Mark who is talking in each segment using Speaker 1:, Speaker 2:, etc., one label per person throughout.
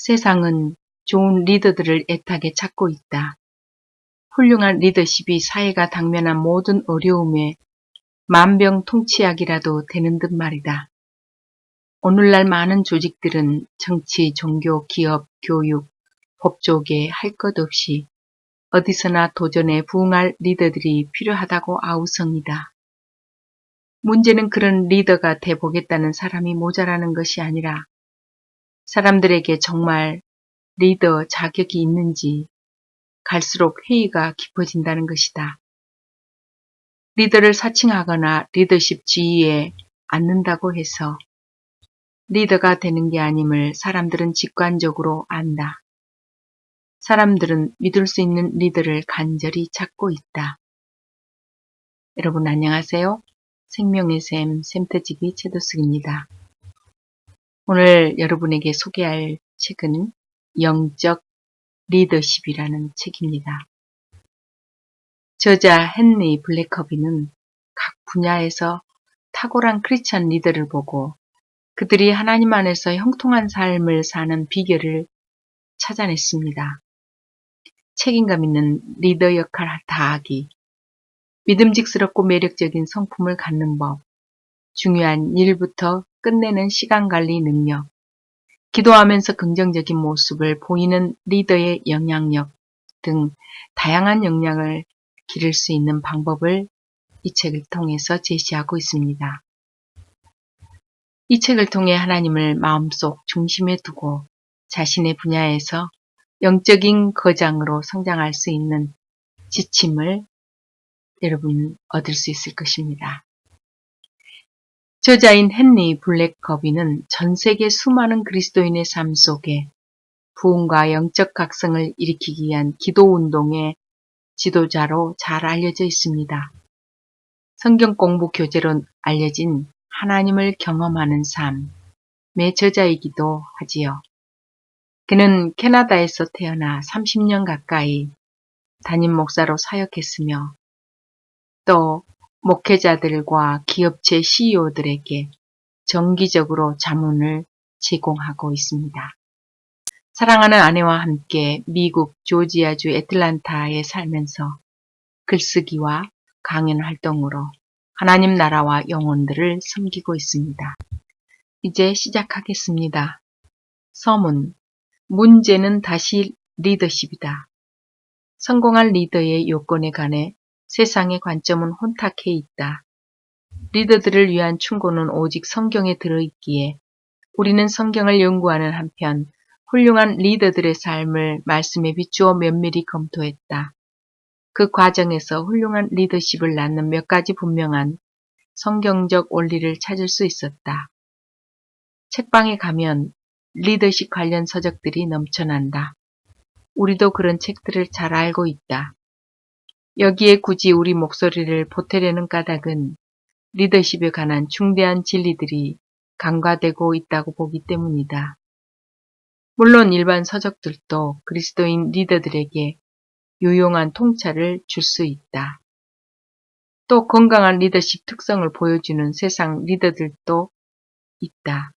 Speaker 1: 세상은 좋은 리더들을 애타게 찾고 있다. 훌륭한 리더십이 사회가 당면한 모든 어려움에 만병통치약이라도 되는 듯 말이다. 오늘날 많은 조직들은 정치, 종교, 기업, 교육, 법조계 할 것 없이 어디서나 도전에 부응할 리더들이 필요하다고 아우성이다. 문제는 그런 리더가 돼보겠다는 사람이 모자라는 것이 아니라 사람들에게 정말 리더 자격이 있는지 갈수록 회의가 깊어진다는 것이다. 리더를 사칭하거나 리더십 지위에 앉는다고 해서 리더가 되는 게 아님을 사람들은 직관적으로 안다. 사람들은 믿을 수 있는 리더를 간절히 찾고 있다. 여러분 안녕하세요. 생명의 샘 샘터지기 최도숙입니다. 오늘 여러분에게 소개할 책은 영적 리더십이라는 책입니다. 저자 헨리 블랙커비는 각 분야에서 탁월한 크리스천 리더를 보고 그들이 하나님 안에서 형통한 삶을 사는 비결을 찾아냈습니다. 책임감 있는 리더 역할 다하기, 믿음직스럽고 매력적인 성품을 갖는 법, 중요한 일부터 끝내는 시간관리 능력, 기도하면서 긍정적인 모습을 보이는 리더의 영향력 등 다양한 역량을 기를 수 있는 방법을 이 책을 통해서 제시하고 있습니다. 이 책을 통해 하나님을 마음속 중심에 두고 자신의 분야에서 영적인 거장으로 성장할 수 있는 지침을 여러분 얻을 수 있을 것입니다. 저자인 헨리 블랙커비는 전 세계 수많은 그리스도인의 삶 속에 부흥과 영적 각성을 일으키기 위한 기도운동의 지도자로 잘 알려져 있습니다. 성경 공부 교재로 알려진 하나님을 경험하는 삶의 저자이기도 하지요. 그는 캐나다에서 태어나 30년 가까이 담임 목사로 사역했으며 또 목회자들과 기업체 CEO들에게 정기적으로 자문을 제공하고 있습니다. 사랑하는 아내와 함께 미국 조지아주 애틀란타에 살면서 글쓰기와 강연 활동으로 하나님 나라와 영혼들을 섬기고 있습니다. 이제 시작하겠습니다. 서문, 문제는 다시 리더십이다. 성공한 리더의 요건에 관해 세상의 관점은 혼탁해 있다. 리더들을 위한 충고는 오직 성경에 들어있기에 우리는 성경을 연구하는 한편 훌륭한 리더들의 삶을 말씀에 비추어 면밀히 검토했다. 그 과정에서 훌륭한 리더십을 낳는 몇 가지 분명한 성경적 원리를 찾을 수 있었다. 책방에 가면 리더십 관련 서적들이 넘쳐난다. 우리도 그런 책들을 잘 알고 있다. 여기에 굳이 우리 목소리를 보태려는 까닭은 리더십에 관한 중대한 진리들이 간과되고 있다고 보기 때문이다. 물론 일반 서적들도 그리스도인 리더들에게 유용한 통찰을 줄 수 있다. 또 건강한 리더십 특성을 보여주는 세상 리더들도 있다.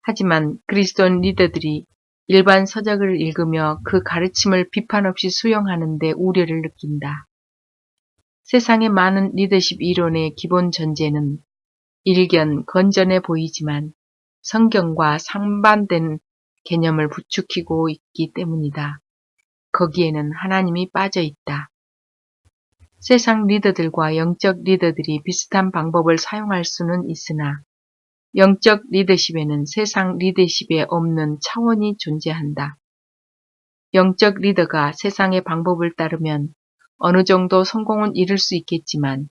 Speaker 1: 하지만 그리스도인 리더들이 일반 서적을 읽으며 그 가르침을 비판 없이 수용하는 데 우려를 느낀다. 세상의 많은 리더십 이론의 기본 전제는 일견 건전해 보이지만 성경과 상반된 개념을 부추기고 있기 때문이다. 거기에는 하나님이 빠져 있다. 세상 리더들과 영적 리더들이 비슷한 방법을 사용할 수는 있으나 영적 리더십에는 세상 리더십에 없는 차원이 존재한다. 영적 리더가 세상의 방법을 따르면 어느 정도 성공은 이룰 수 있겠지만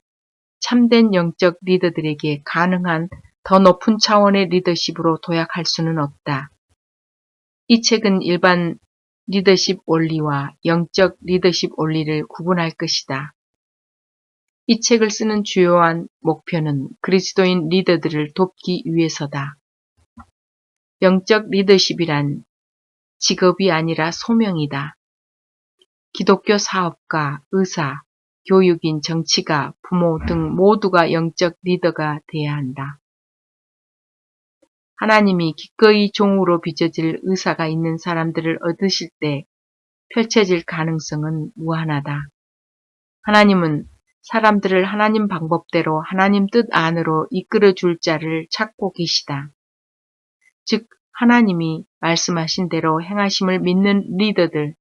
Speaker 1: 참된 영적 리더들에게 가능한 더 높은 차원의 리더십으로 도약할 수는 없다. 이 책은 일반 리더십 원리와 영적 리더십 원리를 구분할 것이다. 이 책을 쓰는 주요한 목표는 그리스도인 리더들을 돕기 위해서다. 영적 리더십이란 직업이 아니라 소명이다. 기독교 사업가, 의사, 교육인, 정치가, 부모 등 모두가 영적 리더가 돼야 한다. 하나님이 기꺼이 종으로 빚어질 의사가 있는 사람들을 얻으실 때 펼쳐질 가능성은 무한하다. 하나님은 사람들을 하나님 방법대로 하나님 뜻 안으로 이끌어줄 자를 찾고 계시다. 즉 하나님이 말씀하신 대로 행하심을 믿는 리더들,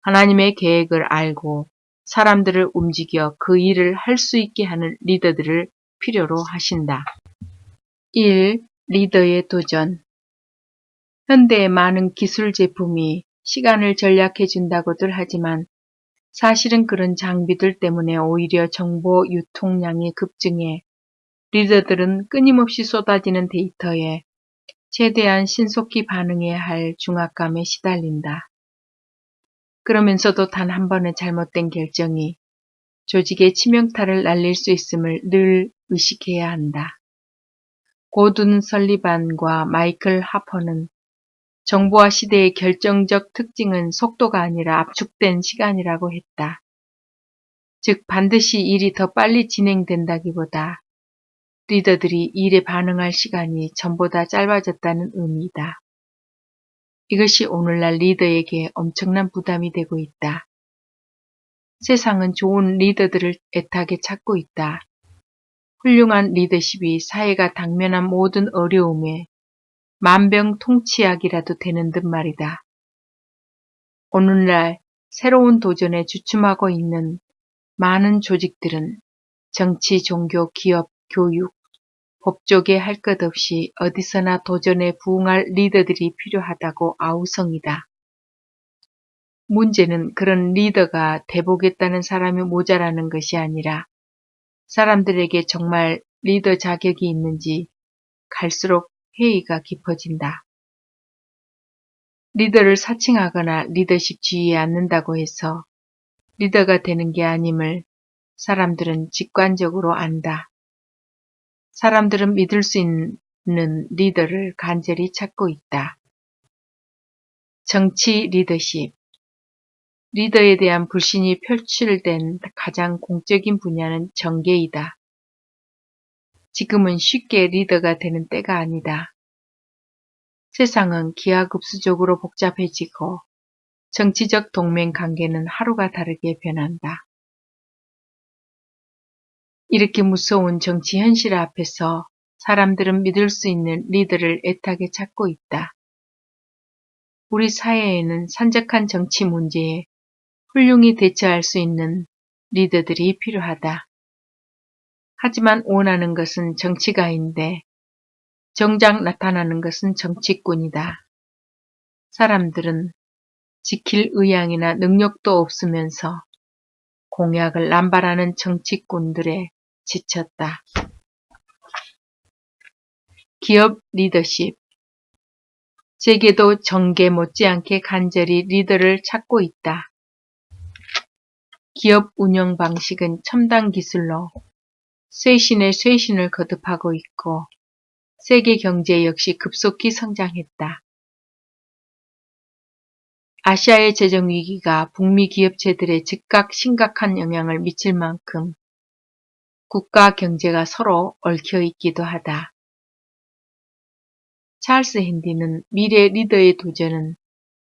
Speaker 1: 하나님의 계획을 알고 사람들을 움직여 그 일을 할 수 있게 하는 리더들을 필요로 하신다. 1. 리더의 도전. 현대의 많은 기술 제품이 시간을 절약해 준다고들 하지만 사실은 그런 장비들 때문에 오히려 정보 유통량이 급증해 리더들은 끊임없이 쏟아지는 데이터에 최대한 신속히 반응해야 할 중압감에 시달린다. 그러면서도 단 한 번의 잘못된 결정이 조직의 치명타를 날릴 수 있음을 늘 의식해야 한다. 고든 설리반과 마이클 하퍼는 정보화 시대의 결정적 특징은 속도가 아니라 압축된 시간이라고 했다. 즉 반드시 일이 더 빨리 진행된다기보다 리더들이 일에 반응할 시간이 전보다 짧아졌다는 의미이다. 이것이 오늘날 리더에게 엄청난 부담이 되고 있다. 세상은 좋은 리더들을 애타게 찾고 있다. 훌륭한 리더십이 사회가 당면한 모든 어려움에 만병통치약이라도 되는 듯 말이다. 오늘날 새로운 도전에 주춤하고 있는 많은 조직들은 정치, 종교, 기업, 교육, 법조계 할 것 없이 어디서나 도전에 부응할 리더들이 필요하다고 아우성이다. 문제는 그런 리더가 돼보겠다는 사람이 모자라는 것이 아니라 사람들에게 정말 리더 자격이 있는지 갈수록 회의가 깊어진다. 리더를 사칭하거나 리더십 지위에 앉는다고 해서 리더가 되는 게 아님을 사람들은 직관적으로 안다. 사람들은 믿을 수 있는 리더를 간절히 찾고 있다. 정치 리더십. 리더에 대한 불신이 표출된 가장 공적인 분야는 정계이다. 지금은 쉽게 리더가 되는 때가 아니다. 세상은 기하급수적으로 복잡해지고 정치적 동맹 관계는 하루가 다르게 변한다. 이렇게 무서운 정치 현실 앞에서 사람들은 믿을 수 있는 리더를 애타게 찾고 있다. 우리 사회에는 산적한 정치 문제에 훌륭히 대처할 수 있는 리더들이 필요하다. 하지만 원하는 것은 정치가인데 정작 나타나는 것은 정치꾼이다. 사람들은 지킬 의향이나 능력도 없으면서 공약을 남발하는 정치꾼들에 지쳤다. 기업 리더십. 세계도 정계 못지않게 간절히 리더를 찾고 있다. 기업 운영 방식은 첨단 기술로 쇄신에 쇄신을 거듭하고 있고 세계 경제 역시 급속히 성장했다. 아시아의 재정 위기가 북미 기업체들의 즉각 심각한 영향을 미칠 만큼 국가 경제가 서로 얽혀 있기도 하다. 찰스 핸디는 미래 리더의 도전은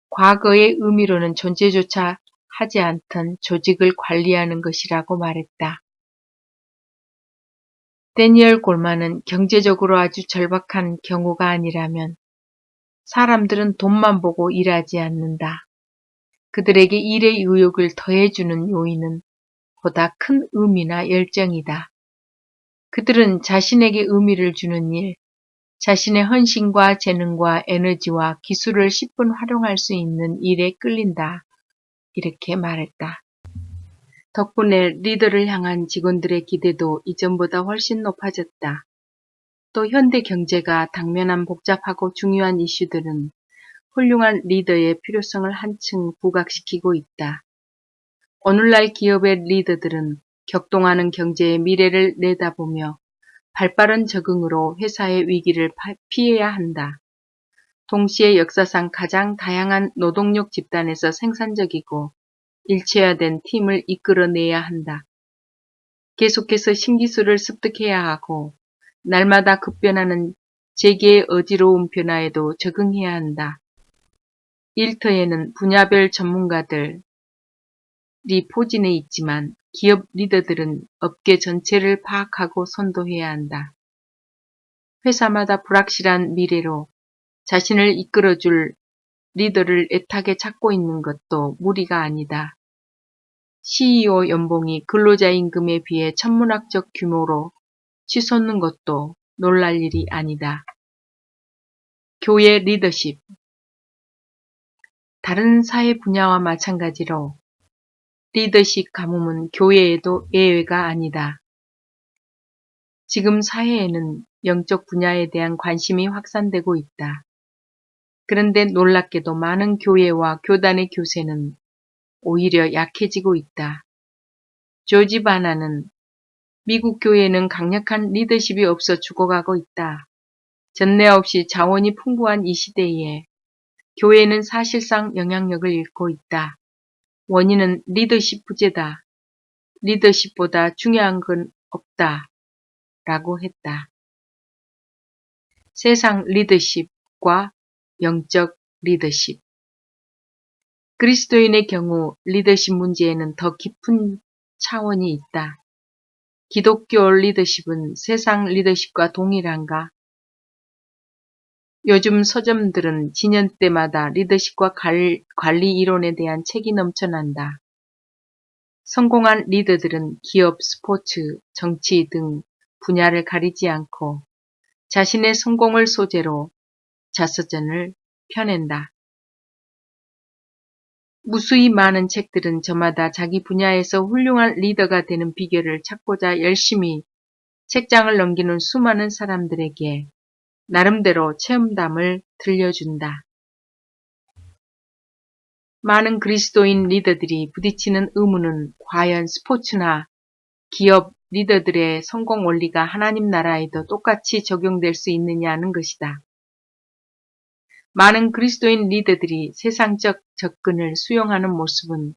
Speaker 1: 과거의 의미로는 존재조차 하지 않던 조직을 관리하는 것이라고 말했다. 데니얼 골만은 경제적으로 아주 절박한 경우가 아니라면 사람들은 돈만 보고 일하지 않는다. 그들에게 일의 의욕을 더해주는 요인은 보다 큰 의미나 열정이다. 그들은 자신에게 의미를 주는 일, 자신의 헌신과 재능과 에너지와 기술을 10분 활용할 수 있는 일에 끌린다. 이렇게 말했다. 덕분에 리더를 향한 직원들의 기대도 이전보다 훨씬 높아졌다. 또 현대 경제가 당면한 복잡하고 중요한 이슈들은 훌륭한 리더의 필요성을 한층 부각시키고 있다. 오늘날 기업의 리더들은 격동하는 경제의 미래를 내다보며 발빠른 적응으로 회사의 위기를 피해야 한다. 동시에 역사상 가장 다양한 노동력 집단에서 생산적이고 일체화된 팀을 이끌어내야 한다. 계속해서 신기술을 습득해야 하고 날마다 급변하는 재계의 어지러운 변화에도 적응해야 한다. 일터에는 분야별 전문가들이 포진해 있지만 기업 리더들은 업계 전체를 파악하고 선도해야 한다. 회사마다 불확실한 미래로 자신을 이끌어줄 리더를 애타게 찾고 있는 것도 무리가 아니다. CEO 연봉이 근로자 임금에 비해 천문학적 규모로 치솟는 것도 놀랄 일이 아니다. 교회 리더십. 다른 사회 분야와 마찬가지로 리더십 가뭄은 교회에도 예외가 아니다. 지금 사회에는 영적 분야에 대한 관심이 확산되고 있다. 그런데 놀랍게도 많은 교회와 교단의 교세는 오히려 약해지고 있다. 조지 바나는 미국 교회는 강력한 리더십이 없어 죽어가고 있다. 전례 없이 자원이 풍부한 이 시대에 교회는 사실상 영향력을 잃고 있다. 원인은 리더십 부재다. 리더십보다 중요한 건 없다. 라고 했다. 세상 리더십과 영적 리더십. 그리스도인의 경우 리더십 문제에는 더 깊은 차원이 있다. 기독교 리더십은 세상 리더십과 동일한가? 요즘 서점들은 진연대마다 리더십과 관리 이론에 대한 책이 넘쳐난다. 성공한 리더들은 기업, 스포츠, 정치 등 분야를 가리지 않고 자신의 성공을 소재로 자서전을 펴낸다. 무수히 많은 책들은 저마다 자기 분야에서 훌륭한 리더가 되는 비결을 찾고자 열심히 책장을 넘기는 수많은 사람들에게 나름대로 체험담을 들려준다. 많은 그리스도인 리더들이 부딪히는 의문은 과연 스포츠나 기업 리더들의 성공 원리가 하나님 나라에도 똑같이 적용될 수 있느냐는 것이다. 많은 그리스도인 리더들이 세상적 접근을 수용하는 모습은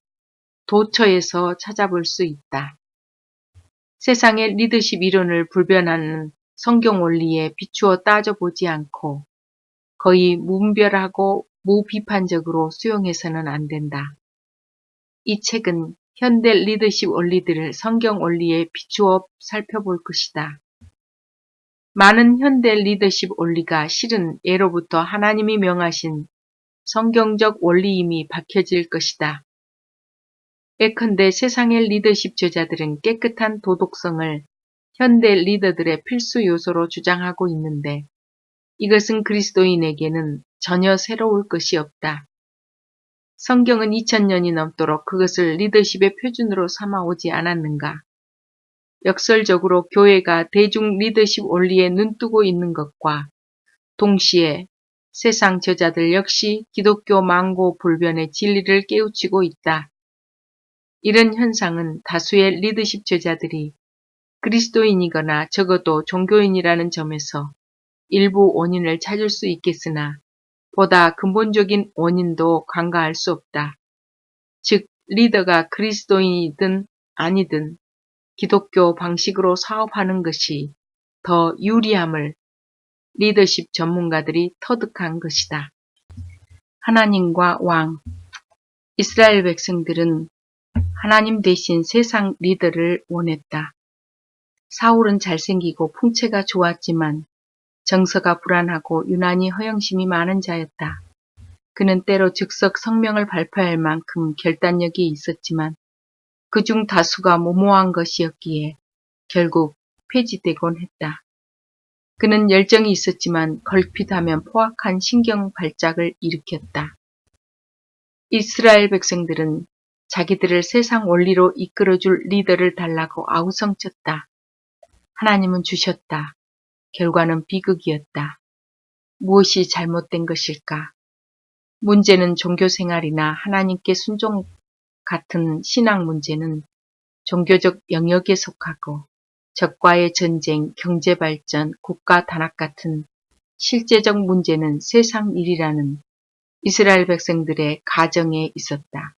Speaker 1: 도처에서 찾아볼 수 있다. 세상의 리더십 이론을 불변하는 성경 원리에 비추어 따져보지 않고 거의 무분별하고 무비판적으로 수용해서는 안 된다. 이 책은 현대 리더십 원리들을 성경 원리에 비추어 살펴볼 것이다. 많은 현대 리더십 원리가 실은 예로부터 하나님이 명하신 성경적 원리임이 밝혀질 것이다. 예컨대 세상의 리더십 저자들은 깨끗한 도덕성을 현대 리더들의 필수 요소로 주장하고 있는데 이것은 그리스도인에게는 전혀 새로울 것이 없다. 성경은 2000년이 넘도록 그것을 리더십의 표준으로 삼아오지 않았는가? 역설적으로 교회가 대중 리더십 원리에 눈뜨고 있는 것과 동시에 세상 저자들 역시 기독교 망고불변의 진리를 깨우치고 있다. 이런 현상은 다수의 리더십 저자들이 그리스도인이거나 적어도 종교인이라는 점에서 일부 원인을 찾을 수 있겠으나 보다 근본적인 원인도 간과할 수 없다. 즉 리더가 그리스도인이든 아니든 기독교 방식으로 사업하는 것이 더 유리함을 리더십 전문가들이 터득한 것이다. 하나님과 왕. 이스라엘 백성들은 하나님 대신 세상 리더를 원했다. 사울은 잘생기고 풍채가 좋았지만 정서가 불안하고 유난히 허영심이 많은 자였다. 그는 때로 즉석 성명을 발표할 만큼 결단력이 있었지만 그중 다수가 무모한 것이었기에 결국 폐지되곤 했다. 그는 열정이 있었지만 걸핏하면 포악한 신경 발작을 일으켰다. 이스라엘 백성들은 자기들을 세상 원리로 이끌어줄 리더를 달라고 아우성쳤다. 하나님은 주셨다. 결과는 비극이었다. 무엇이 잘못된 것일까? 문제는 종교생활이나 하나님께 순종 같은 신앙 문제는 종교적 영역에 속하고 적과의 전쟁, 경제발전, 국가 단합 같은 실제적 문제는 세상 일이라는 이스라엘 백성들의 가정에 있었다.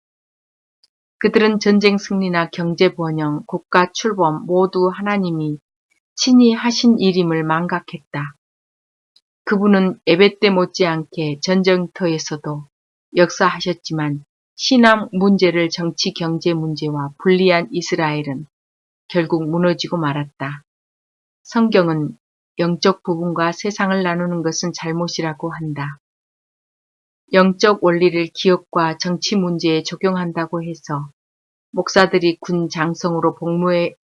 Speaker 1: 그들은 전쟁 승리나 경제 번영, 국가 출범 모두 하나님이 친히 하신 일임을 망각했다. 그분은 예배 때 못지않게 전쟁터에서도 역사하셨지만 신앙 문제를 정치 경제 문제와 분리한 이스라엘은 결국 무너지고 말았다. 성경은 영적 부분과 세상을 나누는 것은 잘못이라고 한다. 영적 원리를 기업과 정치 문제에 적용한다고 해서 목사들이 군 장성으로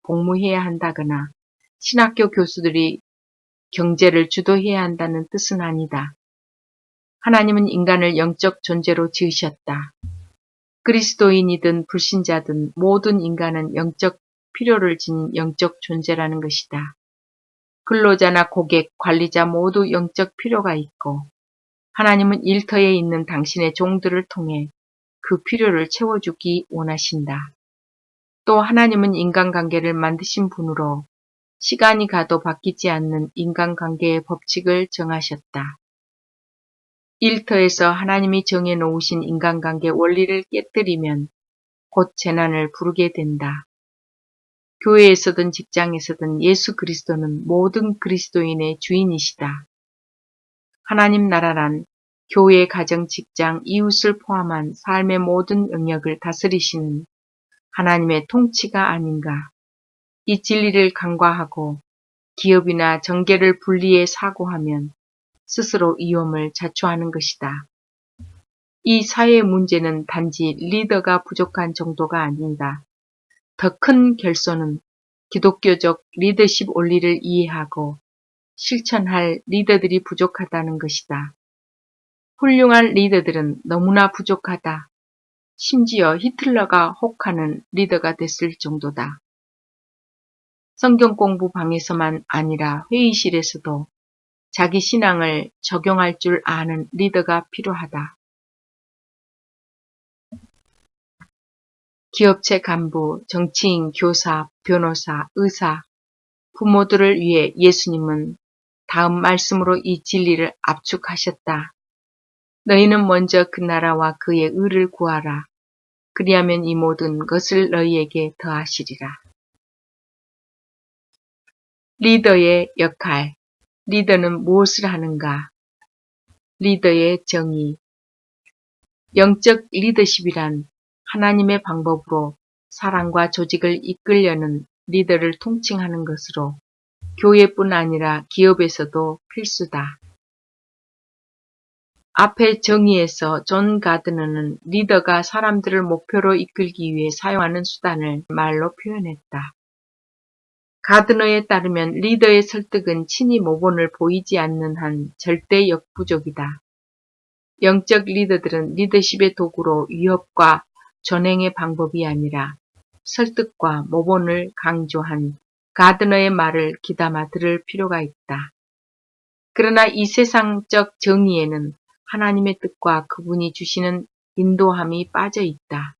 Speaker 1: 복무해야 한다거나 신학교 교수들이 경제를 주도해야 한다는 뜻은 아니다. 하나님은 인간을 영적 존재로 지으셨다. 그리스도인이든 불신자든 모든 인간은 영적 필요를 지닌 영적 존재라는 것이다. 근로자나 고객, 관리자 모두 영적 필요가 있고 하나님은 일터에 있는 당신의 종들을 통해 그 필요를 채워주기 원하신다. 또 하나님은 인간관계를 만드신 분으로 시간이 가도 바뀌지 않는 인간관계의 법칙을 정하셨다. 일터에서 하나님이 정해놓으신 인간관계 원리를 깨뜨리면 곧 재난을 부르게 된다. 교회에서든 직장에서든 예수 그리스도는 모든 그리스도인의 주인이시다. 하나님 나라란 교회, 가정, 직장, 이웃을 포함한 삶의 모든 영역을 다스리시는 하나님의 통치가 아닌가. 이 진리를 간과하고 기업이나 정계를 분리해 사고하면 스스로 위험을 자초하는 것이다. 이 사회의 문제는 단지 리더가 부족한 정도가 아니다. 더 큰 결손은 기독교적 리더십 원리를 이해하고 실천할 리더들이 부족하다는 것이다. 훌륭한 리더들은 너무나 부족하다. 심지어 히틀러가 혹하는 리더가 됐을 정도다. 성경 공부 방에서만 아니라 회의실에서도 자기 신앙을 적용할 줄 아는 리더가 필요하다. 기업체 간부, 정치인, 교사, 변호사, 의사, 부모들을 위해 예수님은 다음 말씀으로 이 진리를 압축하셨다. 너희는 먼저 그 나라와 그의 의를 구하라. 그리하면 이 모든 것을 너희에게 더하시리라. 리더의 역할. 리더는 무엇을 하는가? 리더의 정의. 영적 리더십이란 하나님의 방법으로 사람과 조직을 이끌려는 리더를 통칭하는 것으로 교회뿐 아니라 기업에서도 필수다. 앞의 정의에서 존 가드너는 리더가 사람들을 목표로 이끌기 위해 사용하는 수단을 말로 표현했다. 가드너에 따르면 리더의 설득은 친히 모본을 보이지 않는 한 절대 역부족이다. 영적 리더들은 리더십의 도구로 위협과 전행의 방법이 아니라 설득과 모본을 강조한 가드너의 말을 귀담아 들을 필요가 있다. 그러나 이 세상적 정의에는 하나님의 뜻과 그분이 주시는 인도함이 빠져 있다.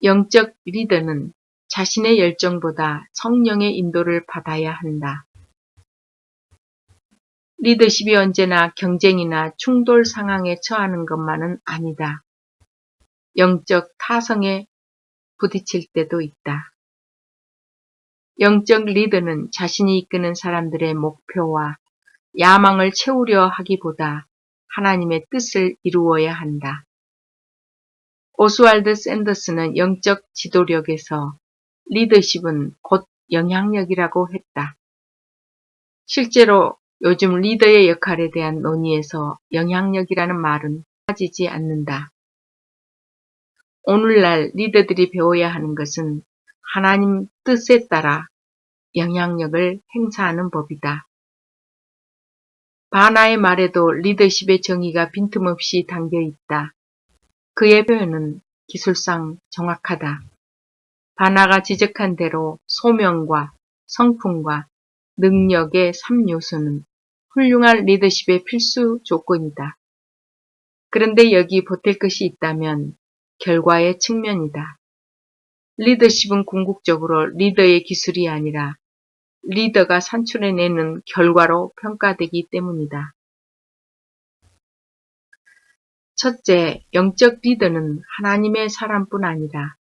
Speaker 1: 영적 리더는 자신의 열정보다 성령의 인도를 받아야 한다. 리더십이 언제나 경쟁이나 충돌 상황에 처하는 것만은 아니다. 영적 타성에 부딪힐 때도 있다. 영적 리더는 자신이 이끄는 사람들의 목표와 야망을 채우려 하기보다 하나님의 뜻을 이루어야 한다. 오스왈드 샌더스는 영적 지도력에서 리더십은 곧 영향력이라고 했다. 실제로 요즘 리더의 역할에 대한 논의에서 영향력이라는 말은 빠지지 않는다. 오늘날 리더들이 배워야 하는 것은 하나님 뜻에 따라 영향력을 행사하는 법이다. 바나의 말에도 리더십의 정의가 빈틈없이 담겨 있다. 그의 표현은 기술상 정확하다. 바나가 지적한 대로 소명과 성품과 능력의 3요소는 훌륭한 리더십의 필수 조건이다. 그런데 여기 보탤 것이 있다면 결과의 측면이다. 리더십은 궁극적으로 리더의 기술이 아니라 리더가 산출해내는 결과로 평가되기 때문이다. 첫째, 영적 리더는 하나님의 사람뿐 아니라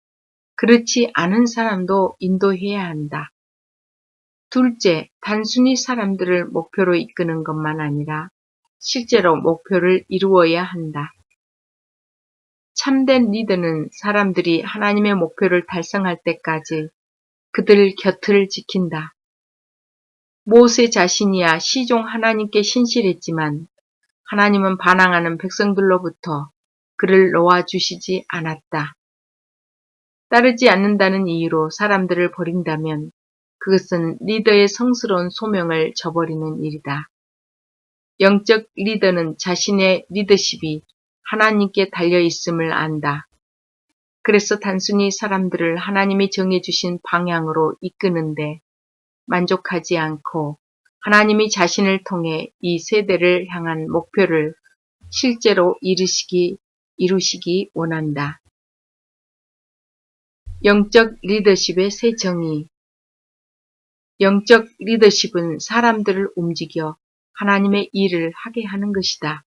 Speaker 1: 그렇지 않은 사람도 인도해야 한다. 둘째, 단순히 사람들을 목표로 이끄는 것만 아니라 실제로 목표를 이루어야 한다. 참된 리더는 사람들이 하나님의 목표를 달성할 때까지 그들 곁을 지킨다. 모세 자신이야 시종 하나님께 신실했지만 하나님은 반항하는 백성들로부터 그를 놓아주시지 않았다. 따르지 않는다는 이유로 사람들을 버린다면 그것은 리더의 성스러운 소명을 저버리는 일이다. 영적 리더는 자신의 리더십이 하나님께 달려 있음을 안다. 그래서 단순히 사람들을 하나님이 정해주신 방향으로 이끄는데 만족하지 않고 하나님이 자신을 통해 이 세대를 향한 목표를 실제로 이루시기 원한다. 영적 리더십의 세 정의. 영적 리더십은 사람들을 움직여 하나님의 일을 하게 하는 것이다.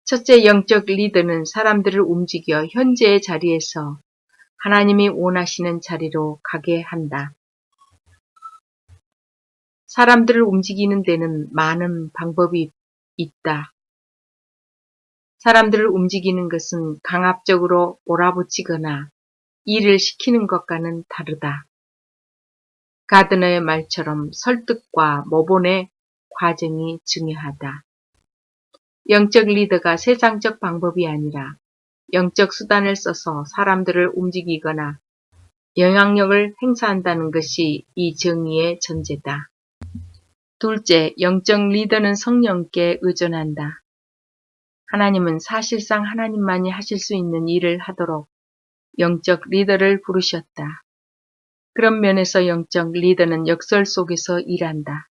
Speaker 1: 첫째, 영적 리더는 사람들을 움직여 현재의 자리에서 하나님이 원하시는 자리로 가게 한다. 사람들을 움직이는 데는 많은 방법이 있다. 사람들을 움직이는 것은 강압적으로 몰아붙이거나 일을 시키는 것과는 다르다. 가드너의 말처럼 설득과 모본의 과정이 중요하다. 영적 리더가 세상적 방법이 아니라 영적 수단을 써서 사람들을 움직이거나 영향력을 행사한다는 것이 이 정의의 전제다. 둘째, 영적 리더는 성령께 의존한다. 하나님은 사실상 하나님만이 하실 수 있는 일을 하도록 영적 리더를 부르셨다. 그런 면에서 영적 리더는 역설 속에서 일한다.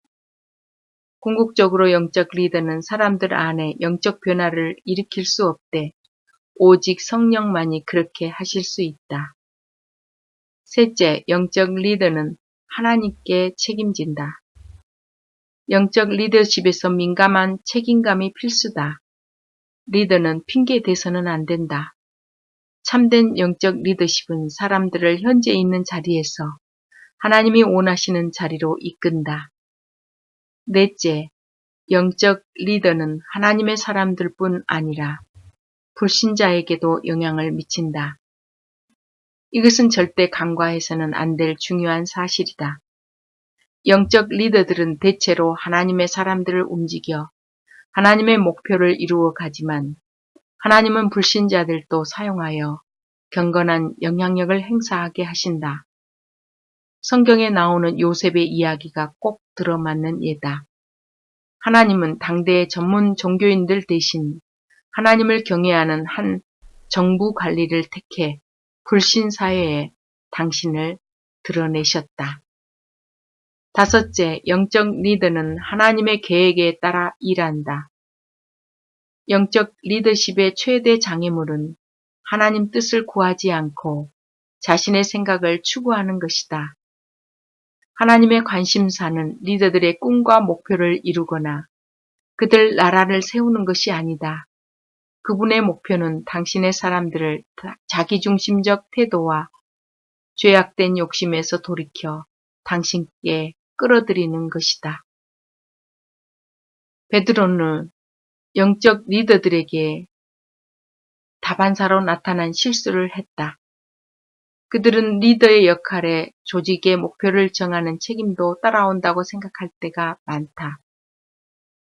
Speaker 1: 궁극적으로 영적 리더는 사람들 안에 영적 변화를 일으킬 수 없대. 오직 성령만이 그렇게 하실 수 있다. 셋째, 영적 리더는 하나님께 책임진다. 영적 리더십에서 민감한 책임감이 필수다. 리더는 핑계 대서는 안 된다. 참된 영적 리더십은 사람들을 현재 있는 자리에서 하나님이 원하시는 자리로 이끈다. 넷째, 영적 리더는 하나님의 사람들뿐 아니라 불신자에게도 영향을 미친다. 이것은 절대 간과해서는 안 될 중요한 사실이다. 영적 리더들은 대체로 하나님의 사람들을 움직여 하나님의 목표를 이루어 가지만 하나님은 불신자들도 사용하여 경건한 영향력을 행사하게 하신다. 성경에 나오는 요셉의 이야기가 꼭 들어맞는 예다. 하나님은 당대의 전문 종교인들 대신 하나님을 경외하는 한 정부 관리를 택해 불신 사회에 당신을 드러내셨다. 다섯째, 영적 리더는 하나님의 계획에 따라 일한다. 영적 리더십의 최대 장애물은 하나님 뜻을 구하지 않고 자신의 생각을 추구하는 것이다. 하나님의 관심사는 리더들의 꿈과 목표를 이루거나 그들 나라를 세우는 것이 아니다. 그분의 목표는 당신의 사람들을 자기중심적 태도와 죄악된 욕심에서 돌이켜 당신께 끌어들이는 것이다. 베드로는 영적 리더들에게 다반사로 나타난 실수를 했다. 그들은 리더의 역할에 조직의 목표를 정하는 책임도 따라온다고 생각할 때가 많다.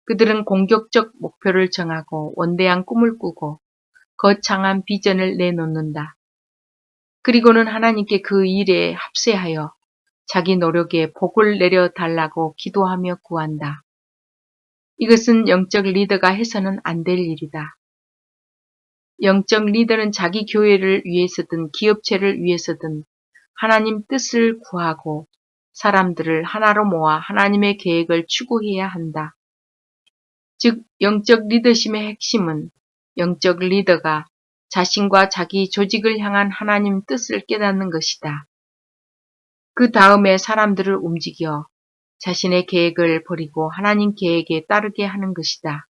Speaker 1: 그들은 공격적 목표를 정하고 원대한 꿈을 꾸고 거창한 비전을 내놓는다. 그리고는 하나님께 그 일에 합세하여 자기 노력에 복을 내려달라고 기도하며 구한다. 이것은 영적 리더가 해서는 안 될 일이다. 영적 리더는 자기 교회를 위해서든 기업체를 위해서든 하나님 뜻을 구하고 사람들을 하나로 모아 하나님의 계획을 추구해야 한다. 즉, 영적 리더십의 핵심은 영적 리더가 자신과 자기 조직을 향한 하나님 뜻을 깨닫는 것이다. 그 다음에 사람들을 움직여 자신의 계획을 버리고 하나님 계획에 따르게 하는 것이다.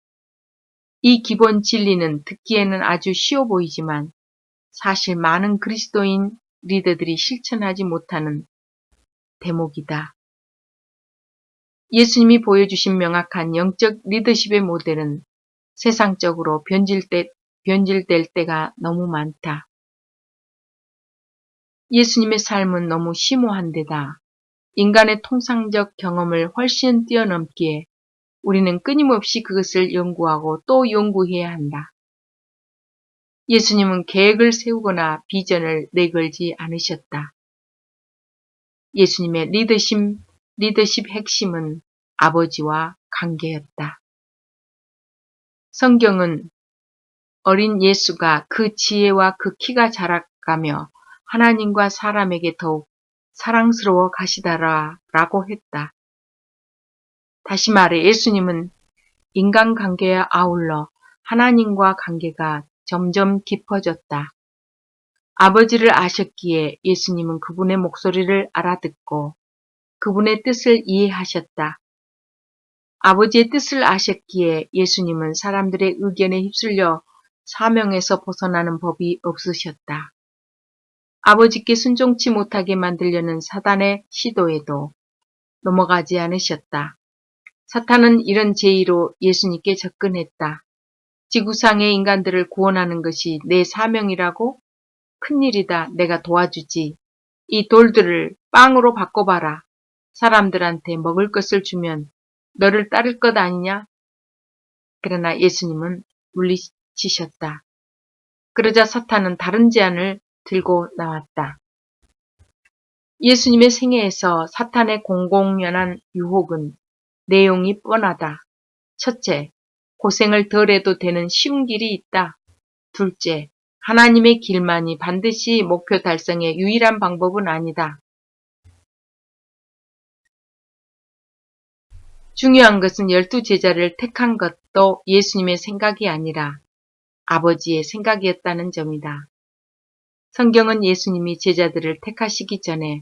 Speaker 1: 이 기본 진리는 듣기에는 아주 쉬워 보이지만 사실 많은 그리스도인 리더들이 실천하지 못하는 대목이다. 예수님이 보여주신 명확한 영적 리더십의 모델은 세상적으로 변질될 때가 너무 많다. 예수님의 삶은 너무 심오한 데다 인간의 통상적 경험을 훨씬 뛰어넘기에 우리는 끊임없이 그것을 연구하고 또 연구해야 한다. 예수님은 계획을 세우거나 비전을 내걸지 않으셨다. 예수님의 리더십 핵심은 아버지와 관계였다. 성경은 어린 예수가 그 지혜와 그 키가 자라가며 하나님과 사람에게 더욱 사랑스러워 가시더라라고 했다. 다시 말해 예수님은 인간관계에 아울러 하나님과 관계가 점점 깊어졌다. 아버지를 아셨기에 예수님은 그분의 목소리를 알아듣고 그분의 뜻을 이해하셨다. 아버지의 뜻을 아셨기에 예수님은 사람들의 의견에 휩쓸려 사명에서 벗어나는 법이 없으셨다. 아버지께 순종치 못하게 만들려는 사단의 시도에도 넘어가지 않으셨다. 사탄은 이런 제의로 예수님께 접근했다. 지구상의 인간들을 구원하는 것이 내 사명이라고? 큰일이다. 내가 도와주지. 이 돌들을 빵으로 바꿔봐라. 사람들한테 먹을 것을 주면 너를 따를 것 아니냐? 그러나 예수님은 물리치셨다. 그러자 사탄은 다른 제안을 들고 나왔다. 예수님의 생애에서 사탄의 공공연한 유혹은 내용이 뻔하다. 첫째, 고생을 덜 해도 되는 쉬운 길이 있다. 둘째, 하나님의 길만이 반드시 목표 달성의 유일한 방법은 아니다. 중요한 것은 12제자를 택한 것도 예수님의 생각이 아니라 아버지의 생각이었다는 점이다. 성경은 예수님이 제자들을 택하시기 전에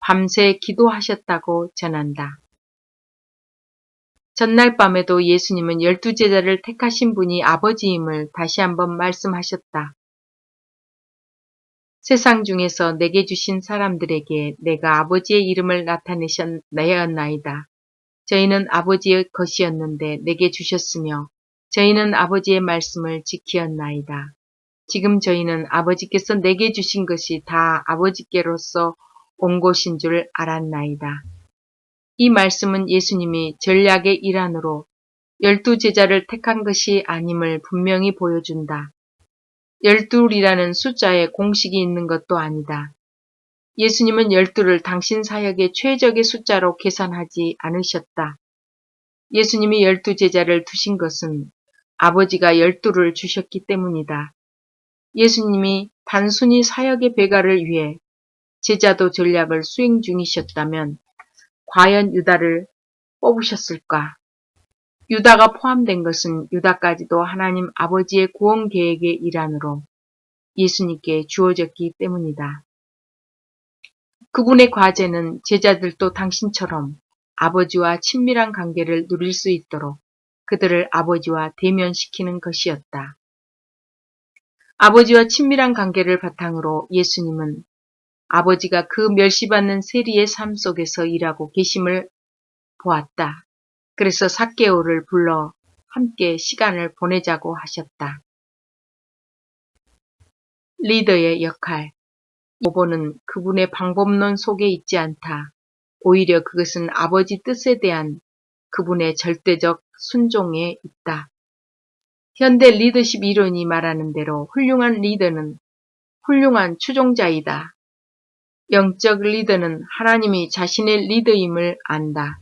Speaker 1: 밤새 기도하셨다고 전한다. 전날 밤에도 예수님은 12제자를 택하신 분이 아버지임을 다시 한번 말씀하셨다. 세상 중에서 내게 주신 사람들에게 내가 아버지의 이름을 나타내었나이다. 저희는 아버지의 것이었는데 내게 주셨으며 저희는 아버지의 말씀을 지키었나이다. 지금 저희는 아버지께서 내게 주신 것이 다 아버지께로서 온 것인 줄 알았나이다. 이 말씀은 예수님이 전략의 일환으로 12제자를 택한 것이 아님을 분명히 보여준다. 12이라는 숫자에 공식이 있는 것도 아니다. 예수님은 12를 당신 사역의 최적의 숫자로 계산하지 않으셨다. 예수님이 12제자를 두신 것은 아버지가 12를 주셨기 때문이다. 예수님이 단순히 사역의 배가를 위해 제자도 전략을 수행 중이셨다면 과연 유다를 뽑으셨을까? 유다가 포함된 것은 유다까지도 하나님 아버지의 구원 계획의 일환으로 예수님께 주어졌기 때문이다. 그분의 과제는 제자들도 당신처럼 아버지와 친밀한 관계를 누릴 수 있도록 그들을 아버지와 대면시키는 것이었다. 아버지와 친밀한 관계를 바탕으로 예수님은 아버지가 그 멸시받는 세리의 삶 속에서 일하고 계심을 보았다. 그래서 삭개오를 불러 함께 시간을 보내자고 하셨다. 리더의 역할. 오보는 그분의 방법론 속에 있지 않다. 오히려 그것은 아버지 뜻에 대한 그분의 절대적 순종에 있다. 현대 리더십 이론이 말하는 대로 훌륭한 리더는 훌륭한 추종자이다. 영적 리더는 하나님이 자신의 리더임을 안다.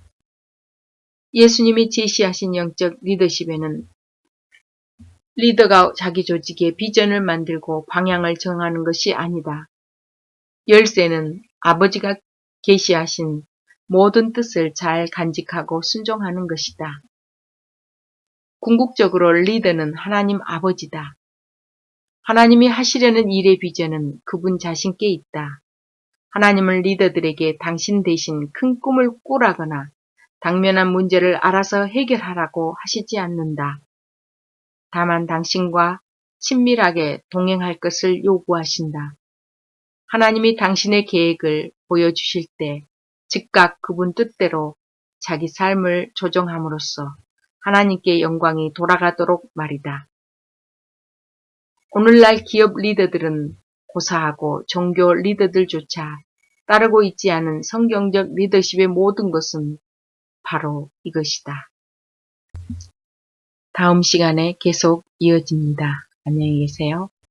Speaker 1: 예수님이 제시하신 영적 리더십에는 리더가 자기 조직의 비전을 만들고 방향을 정하는 것이 아니다. 열쇠는 아버지가 계시하신 모든 뜻을 잘 간직하고 순종하는 것이다. 궁극적으로 리더는 하나님 아버지다. 하나님이 하시려는 일의 비전은 그분 자신께 있다. 하나님은 리더들에게 당신 대신 큰 꿈을 꾸라거나 당면한 문제를 알아서 해결하라고 하시지 않는다. 다만 당신과 친밀하게 동행할 것을 요구하신다. 하나님이 당신의 계획을 보여주실 때 즉각 그분 뜻대로 자기 삶을 조정함으로써 하나님께 영광이 돌아가도록 말이다. 오늘날 기업 리더들은 고사하고 종교 리더들조차 따르고 있지 않은 성경적 리더십의 모든 것은 바로 이것이다. 다음 시간에 계속 이어집니다. 안녕히 계세요.